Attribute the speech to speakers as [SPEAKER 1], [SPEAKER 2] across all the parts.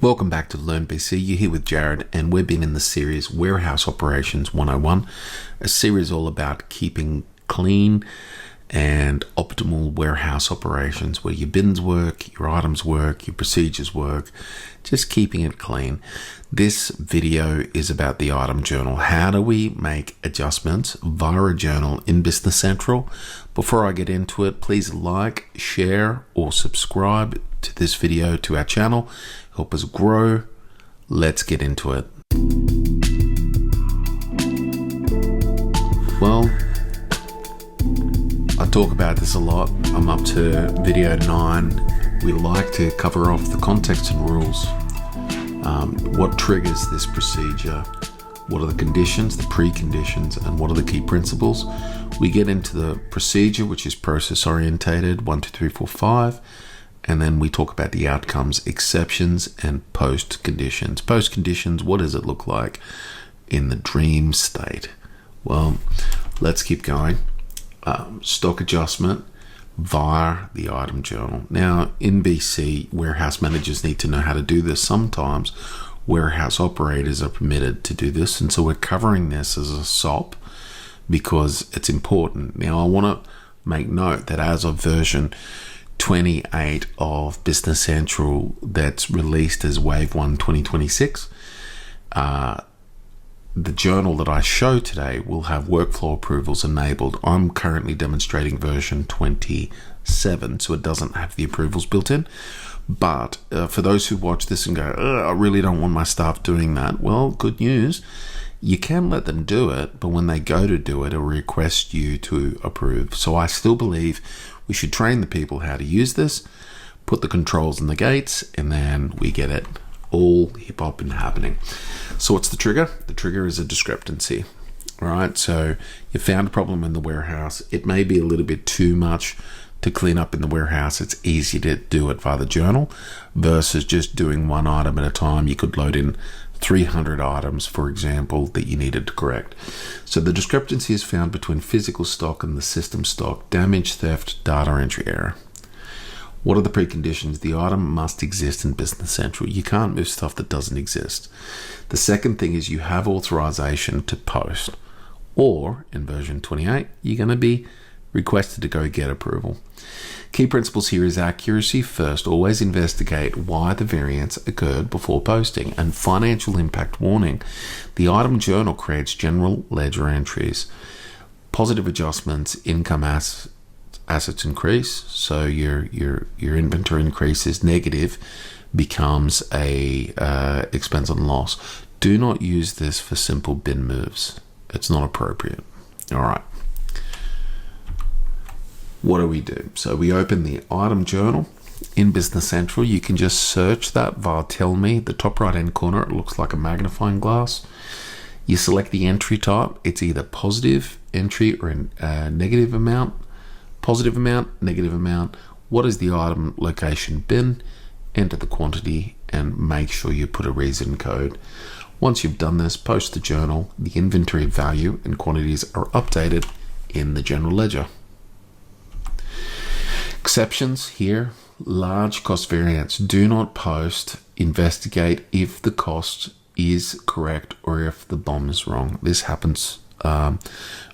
[SPEAKER 1] Welcome back to Learn BC. You're here with Jared, and we've been in the series Warehouse Operations 101, a series all about keeping clean and optimal warehouse operations, where your bins work, your items work, your procedures work, just keeping it clean. This video is about the item journal. How do we make adjustments via a journal in Business Central? Before I get into it, please like, share, or subscribe to this video to our channel. Help us grow. Let's get into it. Well, I talk about this a lot. I'm up to video 9. We like to cover off the context and rules. What triggers this procedure? What are the conditions, the preconditions, and what are the key principles? We get into the procedure, which is process orientated, 1, 2, 3, 4, 5. And then we talk about the outcomes, exceptions, and post conditions. Post conditions, what does it look like in the dream state? Well, let's keep going. Stock adjustment via the item journal. Now, in BC, warehouse managers need to know how to do this. Sometimes warehouse operators are permitted to do this, and so we're covering this as a SOP because it's important. Now, I want to make note that as of version 28 of Business Central that's released as Wave 1 2026, the journal that I show today will have workflow approvals enabled. I'm currently demonstrating version 27, so it doesn't have the approvals built in. But for those who watch this and go, I really don't want my staff doing that, well, good news. You can let them do it, but when they go to do it, it'll request you to approve. So I still believe we should train the people how to use this, put the controls in the gates, and then we get it all hip hop and happening. So what's the trigger? The trigger is a discrepancy. All right, so you found a problem in the warehouse. It may be a little bit too much to clean up in the warehouse. It's easy to do it via the journal versus just doing one item at a time. You could load in 300 items, for example, that you needed to correct. So the discrepancy is found between physical stock and the system stock, damage, theft, data entry error. What are the preconditions? The item must exist in Business Central. You can't move stuff that doesn't exist. The second thing is you have authorization to post, or in version 28, you're going to be requested to go get approval. Key principles here is accuracy. First, always investigate why the variance occurred before posting, and financial impact warning. The item journal creates general ledger entries. Positive adjustments, income assets increase, so your inventory increases. Negative becomes a expense and loss. Do not use this for simple bin moves. It's not appropriate. All right. What do we do? So we open the item journal in Business Central. You can just search that via Tell Me. The top right hand corner, it looks like a magnifying glass. You select the entry type. It's either positive entry or a negative amount. Positive amount, negative amount. What is the item location bin? Enter the quantity and make sure you put a reason code. Once you've done this, post the journal. The inventory value and quantities are updated in the general ledger. Exceptions here, large cost variance. Do not post. Investigate if the cost is correct or if the BOM is wrong. This happens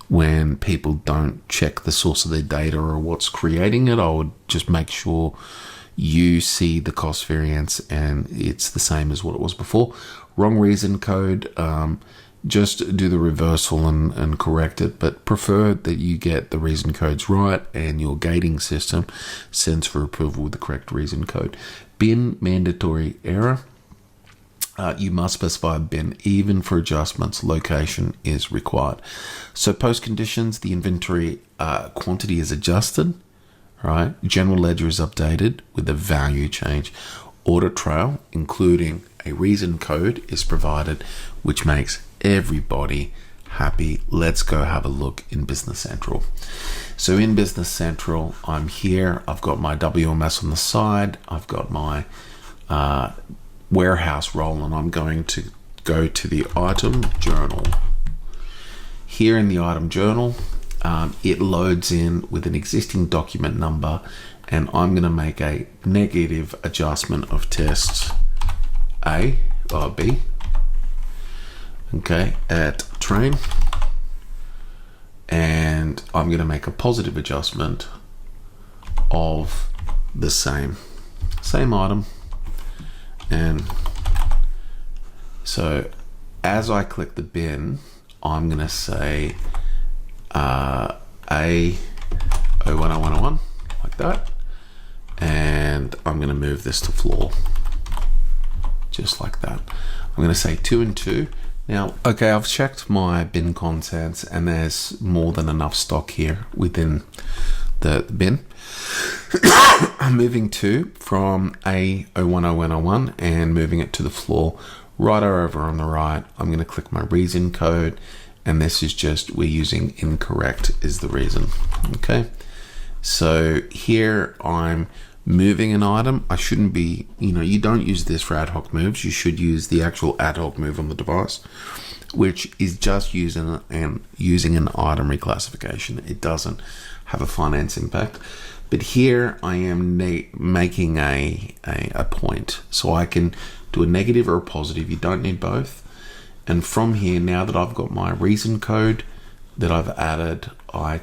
[SPEAKER 1] when people don't check the source of their data or what's creating it. I would just make sure you see the cost variance and it's the same as what it was before. Wrong reason code, just do the reversal and correct it, but prefer that you get the reason codes right and your gating system sends for approval with the correct reason code. Bin mandatory error. You must specify a bin even for adjustments. Location is required. So post conditions, the inventory quantity is adjusted, right? General ledger is updated with a value change. Audit trail, including a reason code, is provided, which makes everybody happy. Let's go have a look in Business Central. So in Business Central, I'm here. I've got my WMS on the side. I've got my warehouse role, and I'm going to go to the item journal. Here in the item journal, it loads in with an existing document number, and I'm going to make a negative adjustment of tests B, okay, at train, and I'm going to make a positive adjustment of the same item. And so as I click the bin, I'm going to say A010101 like that, and I'm going to move this to floor just like that. I'm going to say 2 and 2. Now, okay, I've checked my bin contents and there's more than enough stock here within the bin. I'm moving 2 from A010101 and moving it to the floor right over on the right. I'm going to click my reason code, and this is just, we're using incorrect is the reason. Okay, so here I'm moving an item. I shouldn't be, you don't use this for ad hoc moves. You should use the actual ad hoc move on the device, which is just using an item reclassification. It doesn't have a finance impact. But here I am making a point. So I can do a negative or a positive. You don't need both. And from here, now that I've got my reason code that I've added, I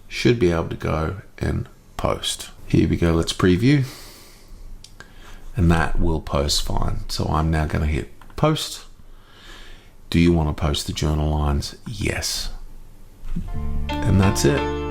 [SPEAKER 1] should be able to go and post. Here we go, let's preview. And that will post fine. So I'm now going to hit post. Do you want to post the journal lines? Yes. And that's it.